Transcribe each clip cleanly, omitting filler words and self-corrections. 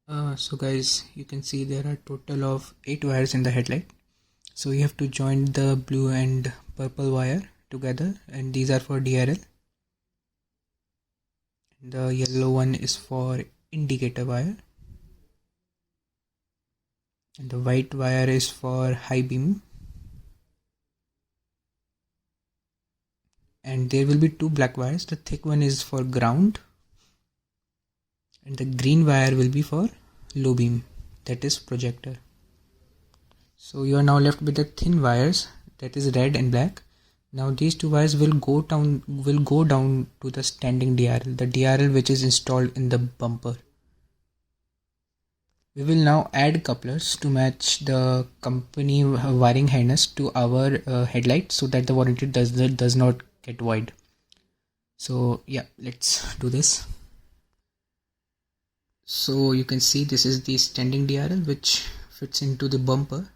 So guys, you can see there are total of 8 wires in the headlight. So you have to join the blue and purple wire together, and these are for DRL. The yellow one is for indicator wire, and the white wire is for high beam, and there will be 2 black wires. The thick one is for ground, and the green wire will be for low beam, that is projector. So you are now left with the thin wires, that is red and black. Now these 2 wires will go down to the standing DRL, the DRL which is installed in the bumper. We will now add couplers to match the company wiring harness to our headlight, so that the warranty does not get void. So yeah, let's do this. So you can see this is the standing DRL which fits into the bumper,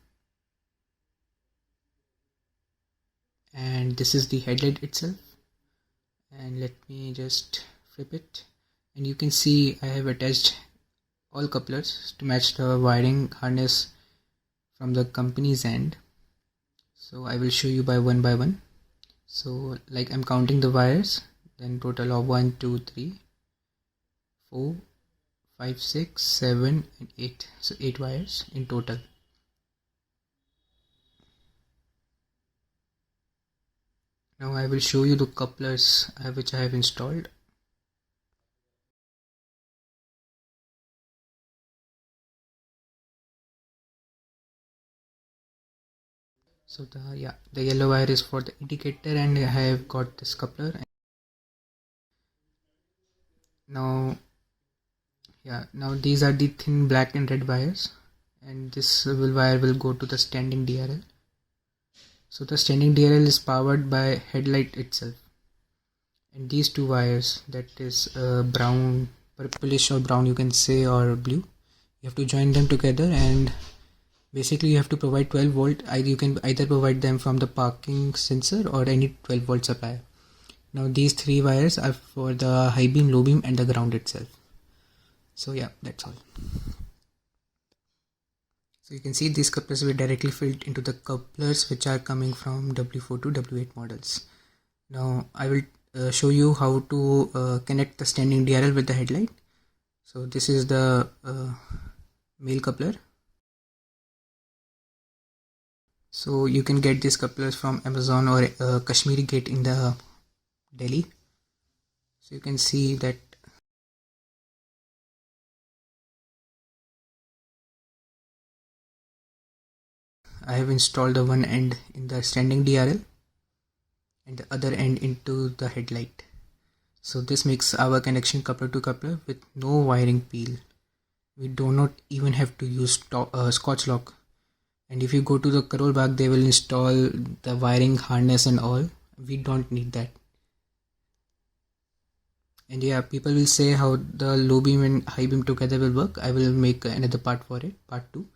and this is the headlight itself. And let me just flip it, and you can see I have attached all couplers to match the wiring harness from the company's end. So I will show you by one. So like I'm counting the wires, then total of 1 2 3 4 5 6 7 and 8. So 8 wires in total. Now I will show you the couplers which I have installed. So the yellow wire is for the indicator, and I have got this coupler. Now these are the thin black and red wires, and this wire will go to the standing DRL. So the standing DRL is powered by headlight itself, and these 2 wires, that is brown, purplish or brown you can say, or blue, you have to join them together, and basically you have to provide 12 volt. You can either provide them from the parking sensor or any 12 volt supply. Now these 3 wires are for the high beam, low beam and the ground itself. So yeah, that's all. So you can see these couplers will directly fit into the couplers which are coming from W4 to W8 models. Now I will show you how to connect the standing DRL with the headlight. So this is the male coupler. So you can get these couplers from Amazon or Kashmiri Gate in the Delhi. So you can see that I have installed the one end in the standing DRL and the other end into the headlight. So this makes our connection coupler to coupler with no wiring peel. We do not even have to use Scotch lock. And if you go to the Karol Bagh, they will install the wiring harness and all. We don't need that. And yeah, people will say how the low beam and high beam together will work. I will make another part for it, part 2.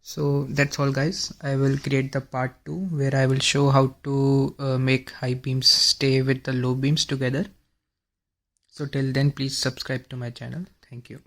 So that's all guys. I will create the part 2 where I will show how to make high beams stay with the low beams together. So till then, please subscribe to my channel. Thank you.